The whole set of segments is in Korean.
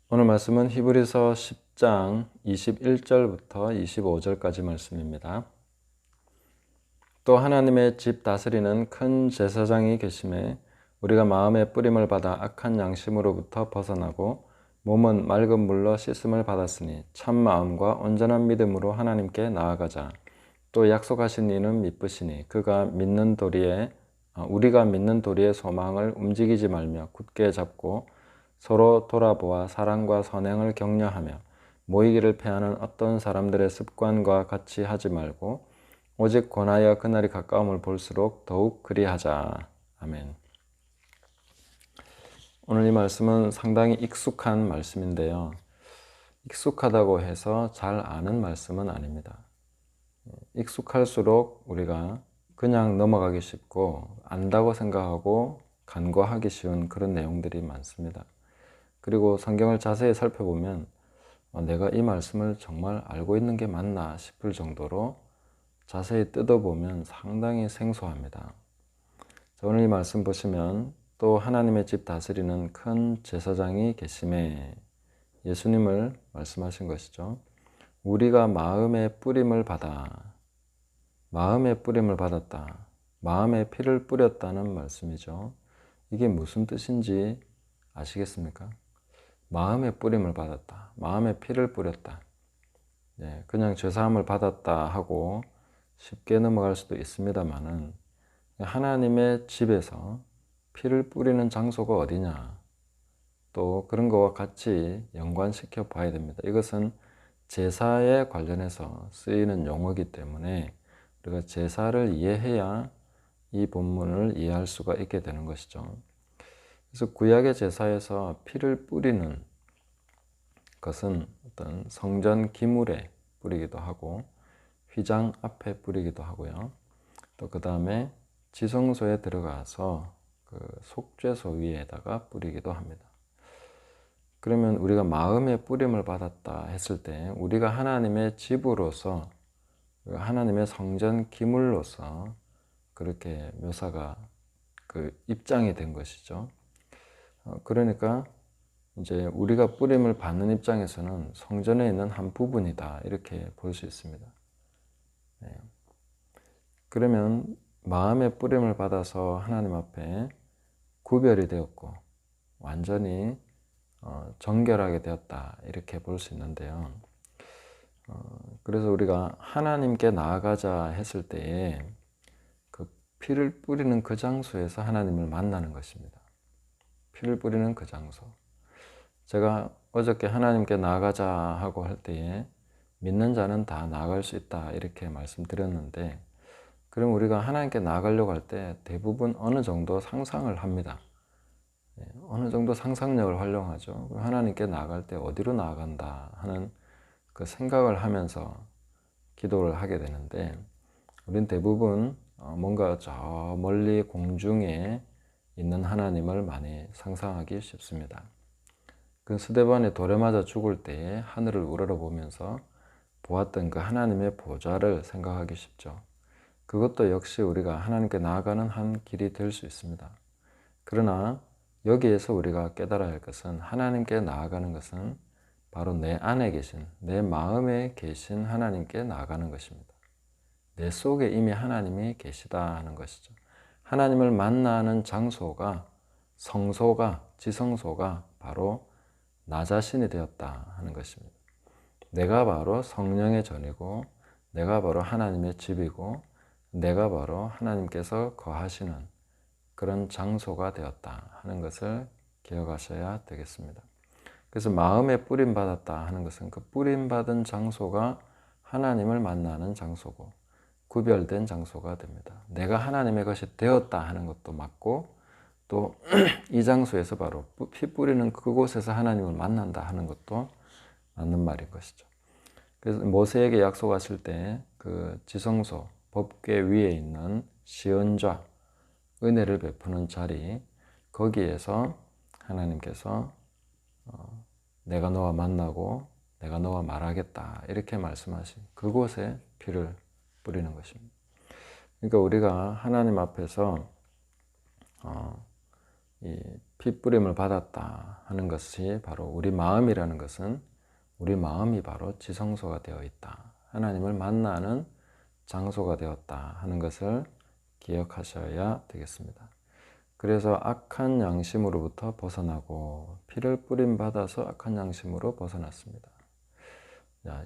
오늘 말씀은 히브리서 10장 21절부터 25절까지 말씀입니다. 또 하나님의 집 다스리는 큰 제사장이 계심에 우리가 마음의 뿌림을 받아 악한 양심으로부터 벗어나고 몸은 맑은 물로 씻음을 받았으니 참 마음과 온전한 믿음으로 하나님께 나아가자. 또 약속하신 이는 미쁘시니 우리가 믿는 도리의 소망을 움직이지 말며 굳게 잡고 서로 돌아보아 사랑과 선행을 격려하며 모이기를 패하는 어떤 사람들의 습관과 같이 하지 말고 오직 권하여 그날이 가까움을 볼수록 더욱 그리하자. 아멘. 오늘 이 말씀은 상당히 익숙한 말씀인데요. 익숙하다고 해서 잘 아는 말씀은 아닙니다. 익숙할수록 우리가 그냥 넘어가기 쉽고 안다고 생각하고 간과하기 쉬운 그런 내용들이 많습니다. 그리고 성경을 자세히 살펴보면 내가 이 말씀을 정말 알고 있는 게 맞나 싶을 정도로 자세히 뜯어보면 상당히 생소합니다. 오늘 이 말씀 보시면 또 하나님의 집 다스리는 큰 제사장이 계심에 예수님을 말씀하신 것이죠. 우리가 마음의 뿌림을 받았다. 마음의 피를 뿌렸다는 말씀이죠. 이게 무슨 뜻인지 아시겠습니까? 마음의 뿌림을 받았다. 마음의 피를 뿌렸다. 그냥 죄사함을 받았다 하고 쉽게 넘어갈 수도 있습니다만은 하나님의 집에서 피를 뿌리는 장소가 어디냐? 또 그런 것과 같이 연관시켜 봐야 됩니다. 이것은 제사에 관련해서 쓰이는 용어이기 때문에 우리가 제사를 이해해야 이 본문을 이해할 수가 있게 되는 것이죠. 그래서 구약의 제사에서 피를 뿌리는 것은 어떤 성전 기물에 뿌리기도 하고 휘장 앞에 뿌리기도 하고요. 또 그 다음에 지성소에 들어가서 그 속죄소 위에다가 뿌리기도 합니다. 그러면 우리가 마음의 뿌림을 받았다 했을 때 우리가 하나님의 집으로서 하나님의 성전 기물로서 그렇게 묘사가 입장이 된 것이죠. 그러니까 이제 우리가 뿌림을 받는 입장에서는 성전에 있는 한 부분이다 이렇게 볼 수 있습니다. 그러면 마음의 뿌림을 받아서 하나님 앞에 구별이 되었고 완전히 정결하게 되었다 이렇게 볼 수 있는데요. 그래서 우리가 하나님께 나아가자 했을 때에 그 피를 뿌리는 그 장소에서 하나님을 만나는 것입니다. 피를 뿌리는 그 장소. 제가 어저께 하나님께 나아가자 하고 할 때에 믿는 자는 다 나아갈 수 있다 이렇게 말씀드렸는데 그럼 우리가 하나님께 나아가려고 할 때 대부분 어느 정도 상상을 합니다. 어느 정도 상상력을 활용하죠. 하나님께 나아갈 때 어디로 나아간다 하는 그 생각을 하면서 기도를 하게 되는데 우린 대부분 뭔가 저 멀리 공중에 있는 하나님을 많이 상상하기 쉽습니다. 그 스데반에 돌에 맞아 죽을 때에 하늘을 우러러보면서 보았던 그 하나님의 보좌를 생각하기 쉽죠. 그것도 역시 우리가 하나님께 나아가는 한 길이 될 수 있습니다. 그러나 여기에서 우리가 깨달아야 할 것은 하나님께 나아가는 것은 바로 내 안에 계신, 내 마음에 계신 하나님께 나아가는 것입니다. 내 속에 이미 하나님이 계시다 하는 것이죠. 하나님을 만나는 장소가, 성소가, 지성소가 바로 나 자신이 되었다 하는 것입니다. 내가 바로 성령의 전이고 내가 바로 하나님의 집이고 내가 바로 하나님께서 거하시는 그런 장소가 되었다 하는 것을 기억하셔야 되겠습니다. 그래서 마음에 뿌림받았다 하는 것은 그 뿌림받은 장소가 하나님을 만나는 장소고 구별된 장소가 됩니다. 내가 하나님의 것이 되었다 하는 것도 맞고 또 이 장소에서 바로 피 뿌리는 그곳에서 하나님을 만난다 하는 것도 맞는 말인 것이죠. 그래서 모세에게 약속하실 때 그 지성소, 법궤 위에 있는 시언좌, 은혜를 베푸는 자리, 거기에서 하나님께서 내가 너와 만나고 내가 너와 말하겠다 이렇게 말씀하신 그곳에 피를 뿌리는 것입니다. 그러니까 우리가 하나님 앞에서 이 핏부림을 받았다 하는 것이 바로 우리 마음이라는 것은 우리 마음이 바로 지성소가 되어 있다. 하나님을 만나는 장소가 되었다 하는 것을 기억하셔야 되겠습니다. 그래서 악한 양심으로부터 벗어나고 피를 뿌림 받아서 악한 양심으로 벗어났습니다.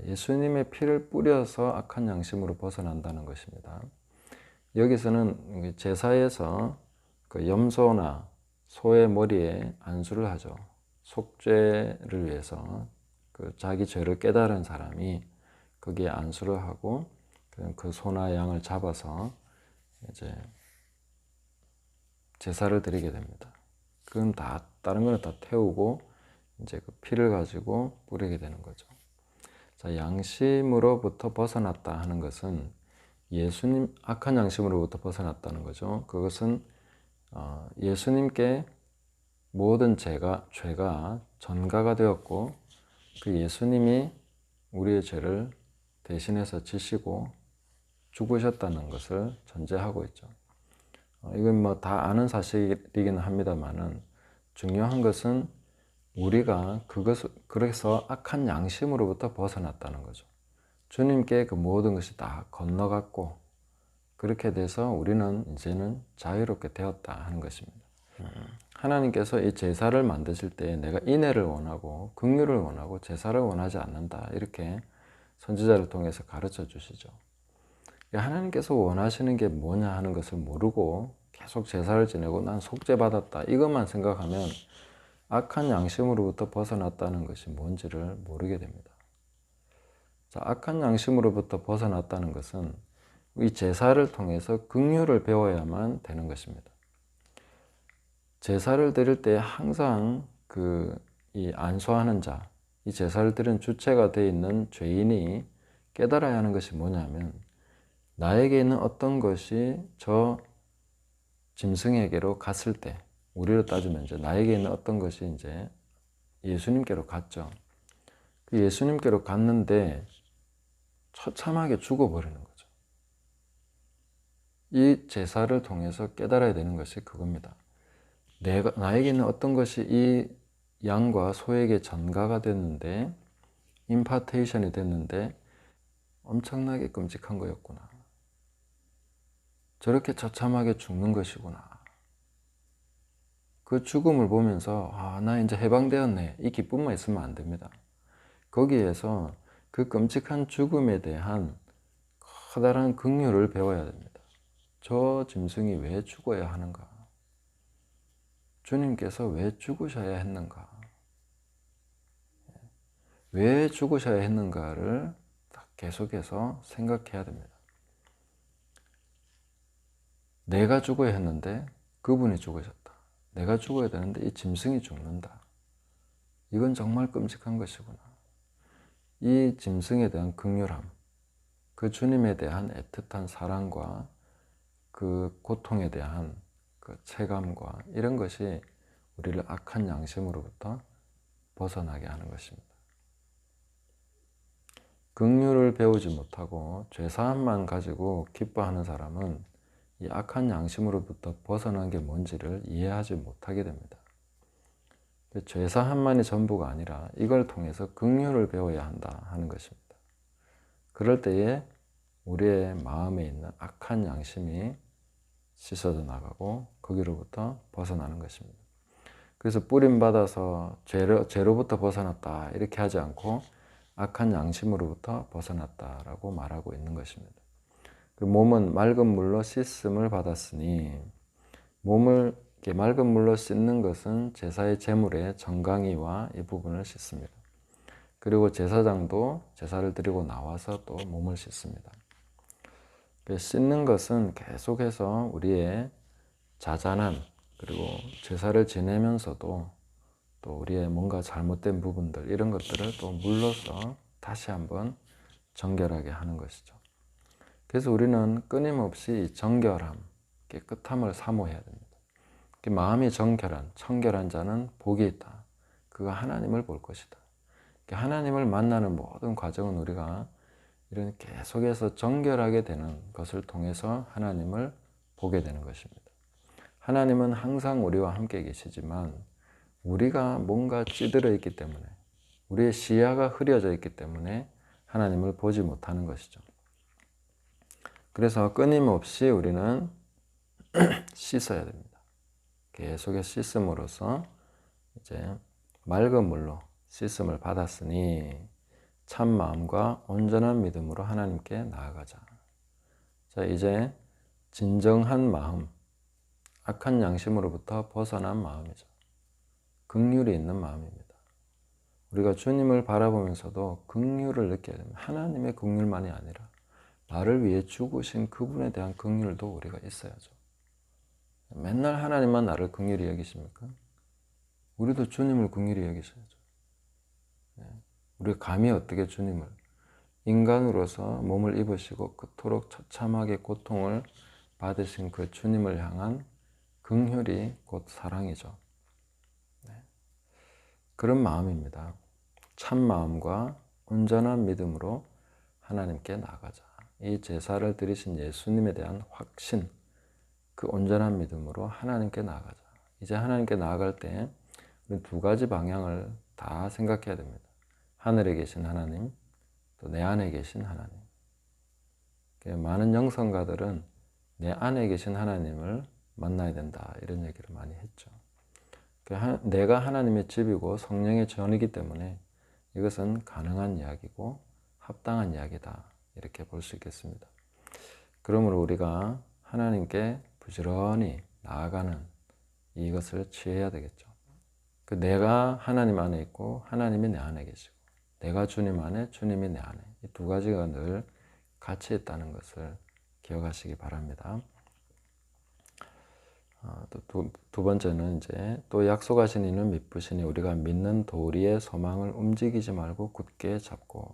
예수님의 피를 뿌려서 악한 양심으로 벗어난다는 것입니다. 여기서는 제사에서 그 염소나 소의 머리에 안수를 하죠. 속죄를 위해서 그 자기 죄를 깨달은 사람이 거기에 안수를 하고 그 소나 양을 잡아서 이제 제사를 드리게 됩니다. 그건 다 다른 거는 다 태우고 이제 그 피를 가지고 뿌리게 되는 거죠. 자, 양심으로부터 벗어났다 하는 것은 예수님 악한 양심으로부터 벗어났다는 거죠. 그것은 예수님께 모든 죄가 전가가 되었고 그 예수님이 우리의 죄를 대신해서 지시고 죽으셨다는 것을 전제하고 있죠. 이건 뭐 다 아는 사실이기는 합니다만은 중요한 것은 우리가 그래서 악한 양심으로부터 벗어났다는 거죠. 주님께 그 모든 것이 다 건너갔고 그렇게 돼서 우리는 이제는 자유롭게 되었다 하는 것입니다. 하나님께서 이 제사를 만드실 때 내가 인애를 원하고 긍휼을 원하고 제사를 원하지 않는다 이렇게 선지자를 통해서 가르쳐 주시죠. 하나님께서 원하시는 게 뭐냐 하는 것을 모르고 계속 제사를 지내고 난 속죄받았다 이것만 생각하면 악한 양심으로부터 벗어났다는 것이 뭔지를 모르게 됩니다. 자, 악한 양심으로부터 벗어났다는 것은 이 제사를 통해서 긍휼을 배워야만 되는 것입니다. 제사를 드릴 때 항상 이 안수하는 자, 이 제사를 드리는 주체가 되어 있는 죄인이 깨달아야 하는 것이 뭐냐면 나에게 있는 어떤 것이 저 짐승에게로 갔을 때 우리로 따지면 이제 나에게 있는 어떤 것이 이제 예수님께로 갔죠. 그 예수님께로 갔는데 처참하게 죽어버리는 거죠. 이 제사를 통해서 깨달아야 되는 것이 그겁니다. 나에게 있는 어떤 것이 이 양과 소에게 전가가 됐는데 임파테이션이 됐는데 엄청나게 끔찍한 거였구나. 저렇게 처참하게 죽는 것이구나. 그 죽음을 보면서 나 이제 해방되었네. 이 기쁨만 있으면 안 됩니다. 거기에서 그 끔찍한 죽음에 대한 커다란 긍휼을 배워야 됩니다. 저 짐승이 왜 죽어야 하는가? 주님께서 왜 죽으셔야 했는가? 왜 죽으셔야 했는가를 계속해서 생각해야 됩니다. 내가 죽어야 했는데 그분이 죽으셨다. 내가 죽어야 되는데 이 짐승이 죽는다. 이건 정말 끔찍한 것이구나. 이 짐승에 대한 긍휼함, 그 주님에 대한 애틋한 사랑과 그 고통에 대한 그 체감과 이런 것이 우리를 악한 양심으로부터 벗어나게 하는 것입니다. 긍휼을 배우지 못하고 죄사함만 가지고 기뻐하는 사람은 이 악한 양심으로부터 벗어난 게 뭔지를 이해하지 못하게 됩니다. 죄사함만이 전부가 아니라 이걸 통해서 긍휼을 배워야 한다 하는 것입니다. 그럴 때에 우리의 마음에 있는 악한 양심이 씻어져 나가고 거기로부터 벗어나는 것입니다. 그래서 뿌림받아서 죄로부터 벗어났다 이렇게 하지 않고 악한 양심으로부터 벗어났다라고 말하고 있는 것입니다. 그 몸은 맑은 물로 씻음을 받았으니 몸을 이렇게 맑은 물로 씻는 것은 제사의 제물의 정강이와 이 부분을 씻습니다. 그리고 제사장도 제사를 드리고 나와서 또 몸을 씻습니다. 씻는 것은 계속해서 우리의 자잘한 그리고 제사를 지내면서도 또 우리의 뭔가 잘못된 부분들 이런 것들을 또 물로써 다시 한번 정결하게 하는 것이죠. 그래서 우리는 끊임없이 정결함, 깨끗함을 사모해야 됩니다. 마음이 청결한 자는 복이 있다. 그가 하나님을 볼 것이다. 하나님을 만나는 모든 과정은 우리가 이런 계속해서 정결하게 되는 것을 통해서 하나님을 보게 되는 것입니다. 하나님은 항상 우리와 함께 계시지만 우리가 뭔가 찌들어 있기 때문에, 우리의 시야가 흐려져 있기 때문에 하나님을 보지 못하는 것이죠. 그래서 끊임없이 우리는 씻어야 됩니다. 계속해서 씻음으로써 이제 맑은 물로 씻음을 받았으니 참 마음과 온전한 믿음으로 하나님께 나아가자. 자, 이제 진정한 마음, 악한 양심으로부터 벗어난 마음이죠. 긍휼이 있는 마음입니다. 우리가 주님을 바라보면서도 긍휼을 느껴야 됩니다. 하나님의 긍휼만이 아니라 나를 위해 죽으신 그분에 대한 긍휼도 우리가 있어야죠. 맨날 하나님만 나를 긍휼히 여기십니까? 우리도 주님을 긍휼히 여기셔야죠. 우리가 감히 어떻게 주님을, 인간으로서 몸을 입으시고 그토록 처참하게 고통을 받으신 그 주님을 향한 긍휼이 곧 사랑이죠. 그런 마음입니다. 참 마음과 온전한 믿음으로 하나님께 나아가자. 이 제사를 드리신 예수님에 대한 확신, 그 온전한 믿음으로 하나님께 나아가자. 이제 하나님께 나아갈 때 우리 두 가지 방향을 다 생각해야 됩니다. 하늘에 계신 하나님, 또 내 안에 계신 하나님. 많은 영성가들은 내 안에 계신 하나님을 만나야 된다, 이런 얘기를 많이 했죠. 내가 하나님의 집이고 성령의 전이기 때문에 이것은 가능한 이야기고 합당한 이야기다, 이렇게 볼 수 있겠습니다. 그러므로 우리가 하나님께 부지런히 나아가는 이것을 취해야 되겠죠. 내가 하나님 안에 있고 하나님이 내 안에 계시고 내가 주님 안에, 주님이 내 안에, 이 두 가지가 늘 같이 있다는 것을 기억하시기 바랍니다. 두 번째는 이제 또 약속하신 이는 믿으시니 우리가 믿는 도리의 소망을 움직이지 말고 굳게 잡고.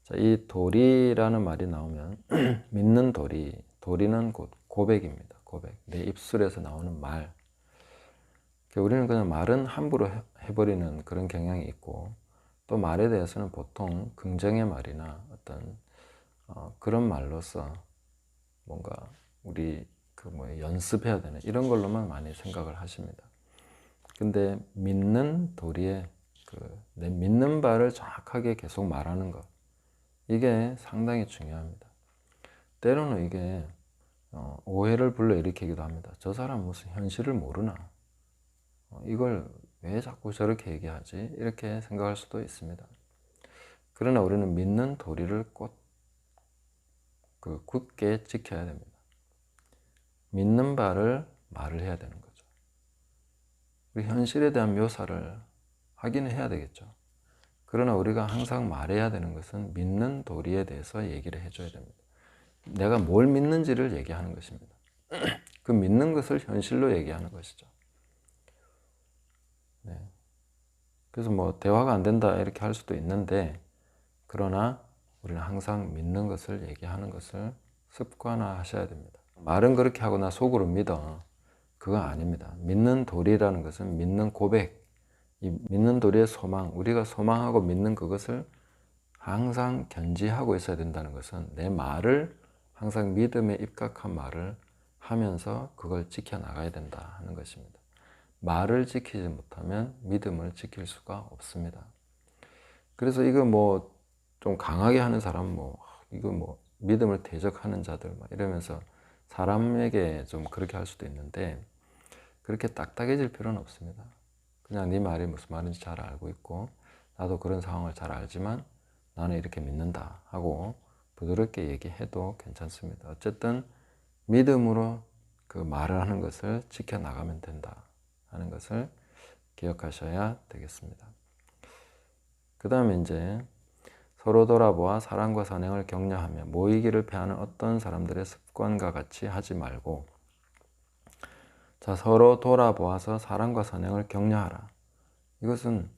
자, 이 도리라는 말이 나오면 믿는 도리, 도리는 곧 고백입니다. 고백, 내 입술에서 나오는 말. 우리는 그냥 말은 함부로 해버리는 그런 경향이 있고, 또 말에 대해서는 보통 긍정의 말이나 어떤 그런 말로서 뭔가 우리 연습해야 되는 이런 걸로만 많이 생각을 하십니다. 근데 믿는 도리에 내 믿는 바를 정확하게 계속 말하는 것, 이게 상당히 중요합니다. 때로는 이게 오해를 불러일으키기도 합니다. 저 사람 무슨 현실을 모르나? 이걸 왜 자꾸 저렇게 얘기하지? 이렇게 생각할 수도 있습니다. 그러나 우리는 믿는 도리를 굳게 지켜야 됩니다. 믿는 바를 말을 해야 되는 거죠. 우리 현실에 대한 묘사를 하기는 해야 되겠죠. 그러나 우리가 항상 말해야 되는 것은 믿는 도리에 대해서 얘기를 해줘야 됩니다. 내가 뭘 믿는지를 얘기하는 것입니다. 그 믿는 것을 현실로 얘기하는 것이죠. 네. 그래서 대화가 안 된다 이렇게 할 수도 있는데, 그러나 우리는 항상 믿는 것을 얘기하는 것을 습관화하셔야 됩니다. 말은 그렇게 하고 나 속으로 믿어, 그거 아닙니다. 믿는 도리라는 것은 믿는 고백, 이 믿는 도리의 소망, 우리가 소망하고 믿는 그것을 항상 견지하고 있어야 된다는 것은 내 말을 항상 믿음에 입각한 말을 하면서 그걸 지켜나가야 된다 하는 것입니다. 말을 지키지 못하면 믿음을 지킬 수가 없습니다. 그래서 이거 좀 강하게 하는 사람, 이거 믿음을 대적하는 자들 이러면서 사람에게 좀 그렇게 할 수도 있는데, 그렇게 딱딱해질 필요는 없습니다. 그냥 네 말이 무슨 말인지 잘 알고 있고 나도 그런 상황을 잘 알지만 나는 이렇게 믿는다 하고 부드럽게 얘기해도 괜찮습니다. 어쨌든 믿음으로 그 말을 하는 것을 지켜나가면 된다 하는 것을 기억하셔야 되겠습니다. 그 다음에 이제 서로 돌아보아 사랑과 선행을 격려하며 모이기를 패하는 어떤 사람들의 습관과 같이 하지 말고. 자, 서로 돌아보아서 사랑과 선행을 격려하라. 이것은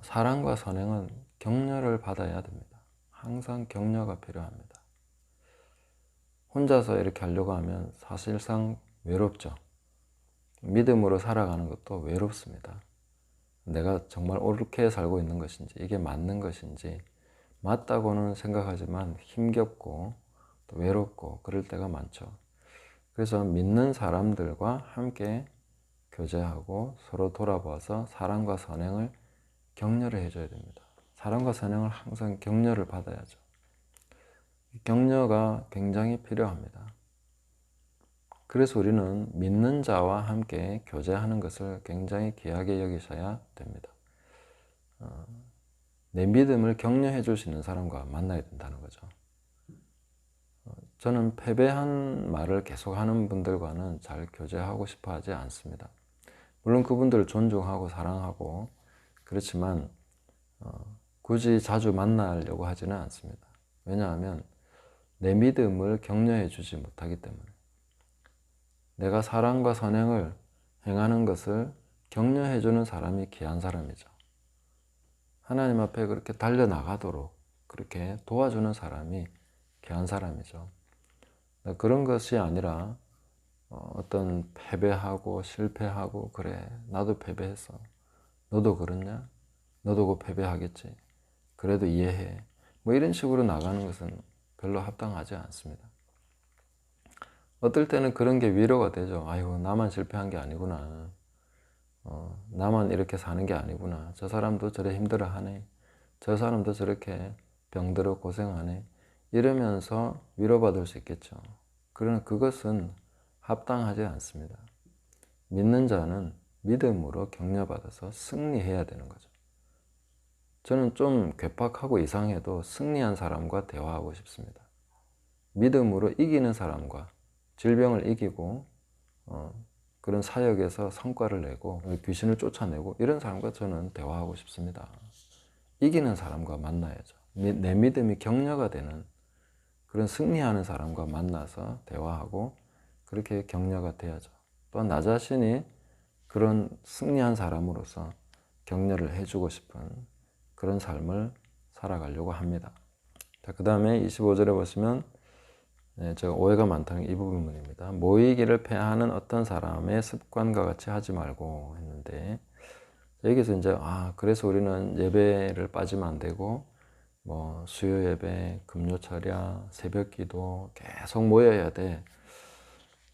사랑과 선행은 격려를 받아야 됩니다. 항상 격려가 필요합니다. 혼자서 이렇게 하려고 하면 사실상 외롭죠. 믿음으로 살아가는 것도 외롭습니다. 내가 정말 옳게 살고 있는 것인지, 이게 맞는 것인지, 맞다고는 생각하지만 힘겹고 또 외롭고 그럴 때가 많죠. 그래서 믿는 사람들과 함께 교제하고 서로 돌아봐서 사랑과 선행을 격려를 해줘야 됩니다. 사랑과 선행을 항상 격려를 받아야죠. 격려가 굉장히 필요합니다. 그래서 우리는 믿는 자와 함께 교제하는 것을 굉장히 귀하게 여기셔야 됩니다. 내 믿음을 격려해 줄 수 있는 사람과 만나야 된다는 거죠. 저는 패배한 말을 계속하는 분들과는 잘 교제하고 싶어 하지 않습니다. 물론 그분들을 존중하고 사랑하고 그렇지만 굳이 자주 만나려고 하지는 않습니다. 왜냐하면 내 믿음을 격려해 주지 못하기 때문에, 내가 사랑과 선행을 행하는 것을 격려해 주는 사람이 귀한 사람이죠. 하나님 앞에 그렇게 달려나가도록 그렇게 도와주는 사람이 귀한 사람이죠. 그런 것이 아니라 어떤 패배하고 실패하고, 그래 나도 패배했어, 너도 그렇냐, 너도 곧 패배하겠지, 그래도 이해해, 뭐 이런 식으로 나가는 것은 별로 합당하지 않습니다. 어떨 때는 그런 게 위로가 되죠. 아이고, 나만 실패한 게 아니구나, 나만 이렇게 사는 게 아니구나, 저 사람도 저래 힘들어하네, 저 사람도 저렇게 병들어 고생하네, 이러면서 위로받을 수 있겠죠. 그러나 그것은 합당하지 않습니다. 믿는 자는 믿음으로 격려받아서 승리해야 되는 거죠. 저는 좀 괴팍하고 이상해도 승리한 사람과 대화하고 싶습니다. 믿음으로 이기는 사람과, 질병을 이기고 그런 사역에서 성과를 내고 귀신을 쫓아내고 이런 사람과 저는 대화하고 싶습니다. 이기는 사람과 만나야죠. 내 믿음이 격려가 되는 그런 승리하는 사람과 만나서 대화하고 그렇게 격려가 돼야죠. 또한 나 자신이 그런 승리한 사람으로서 격려를 해주고 싶은 그런 삶을 살아가려고 합니다. 자, 그 다음에 25절에 보시면 제가 오해가 많다는 이 부분입니다. 모이기를 패하는 어떤 사람의 습관과 같이 하지 말고 했는데, 여기서 이제 그래서 우리는 예배를 빠지면 안 되고 뭐 수요 예배, 금요 철야, 새벽 기도 계속 모여야 돼.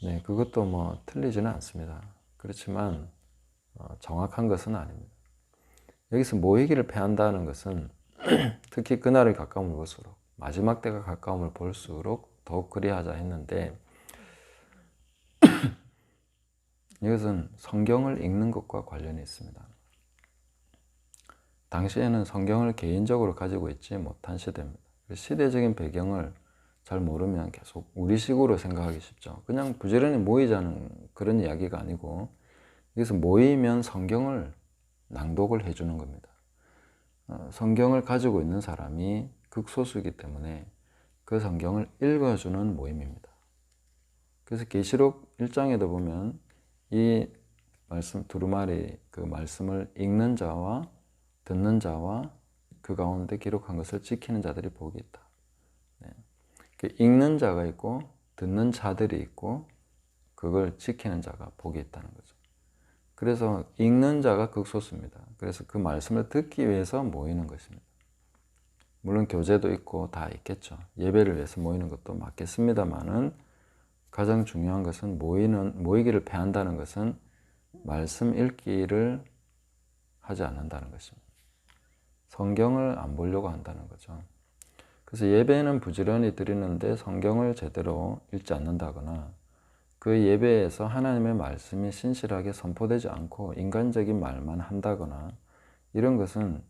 네, 그것도 뭐 틀리지는 않습니다. 그렇지만 정확한 것은 아닙니다. 여기서 모이기를 패한다는 것은 특히 그날이 가까움을 볼수록, 마지막 때가 가까움을 볼수록 더욱 그리하자 했는데, 이것은 성경을 읽는 것과 관련이 있습니다. 당시에는 성경을 개인적으로 가지고 있지 못한 시대입니다. 시대적인 배경을 잘 모르면 계속 우리식으로 생각하기 쉽죠. 그냥 부지런히 모이자는 그런 이야기가 아니고, 여기서 모이면 성경을 낭독을 해주는 겁니다. 성경을 가지고 있는 사람이 극소수이기 때문에 그 성경을 읽어주는 모임입니다. 그래서 계시록 1장에도 보면 이 말씀 두루마리, 그 말씀을 읽는 자와 듣는 자와 그 가운데 기록한 것을 지키는 자들이 복이 있다. 네. 그 읽는 자가 있고 듣는 자들이 있고 그걸 지키는 자가 복이 있다는 거죠. 그래서 읽는 자가 극소수입니다. 그래서 그 말씀을 듣기 위해서 모이는 것입니다. 물론 교제도 있고 다 있겠죠. 예배를 위해서 모이는 것도 맞겠습니다만은, 가장 중요한 것은 모이기를 패한다는 것은 말씀 읽기를 하지 않는다는 것입니다. 성경을 안 보려고 한다는 거죠. 그래서 예배는 부지런히 드리는데 성경을 제대로 읽지 않는다거나, 그 예배에서 하나님의 말씀이 신실하게 선포되지 않고 인간적인 말만 한다거나, 이런 것은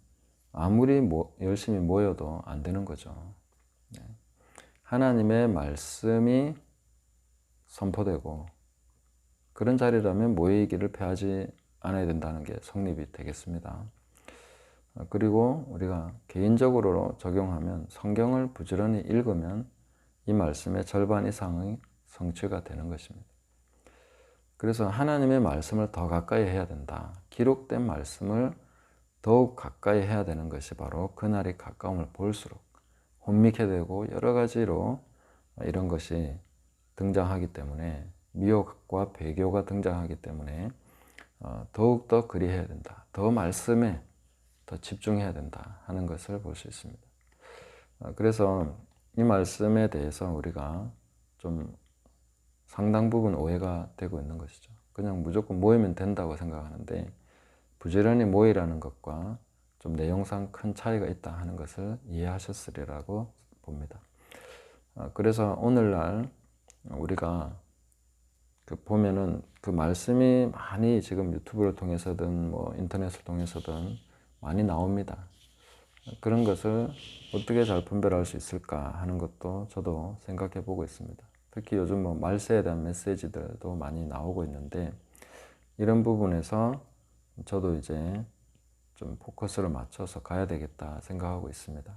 아무리 열심히 모여도 안 되는 거죠. 하나님의 말씀이 선포되고 그런 자리라면 모이기를 패하지 않아야 된다는 게 성립이 되겠습니다. 그리고 우리가 개인적으로 적용하면, 성경을 부지런히 읽으면 이 말씀의 절반 이상의 성취가 되는 것입니다. 그래서 하나님의 말씀을 더 가까이 해야 된다. 기록된 말씀을 더욱 가까이 해야 되는 것이 바로 그날이 가까움을 볼수록 혼미케 되고 여러 가지로 이런 것이 등장하기 때문에, 미혹과 배교가 등장하기 때문에 더욱더 그리해야 된다. 더 말씀에 더 집중해야 된다 하는 것을 볼 수 있습니다. 그래서 이 말씀에 대해서 우리가 좀 상당 부분 오해가 되고 있는 것이죠. 그냥 무조건 모이면 된다고 생각하는데 부지런히 모이라는 것과 좀 내용상 큰 차이가 있다 하는 것을 이해하셨으리라고 봅니다. 그래서 오늘날 우리가 보면은 그 말씀이 많이 지금 유튜브를 통해서든 뭐 인터넷을 통해서든 많이 나옵니다. 그런 것을 어떻게 잘 분별할 수 있을까 하는 것도 저도 생각해 보고 있습니다. 특히 요즘 뭐 말세에 대한 메시지들도 많이 나오고 있는데 이런 부분에서 저도 이제 좀 포커스를 맞춰서 가야 되겠다 생각하고 있습니다.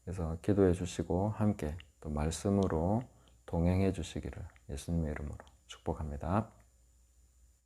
그래서 기도해 주시고 함께 또 말씀으로 동행해 주시기를 예수님의 이름으로 축복합니다.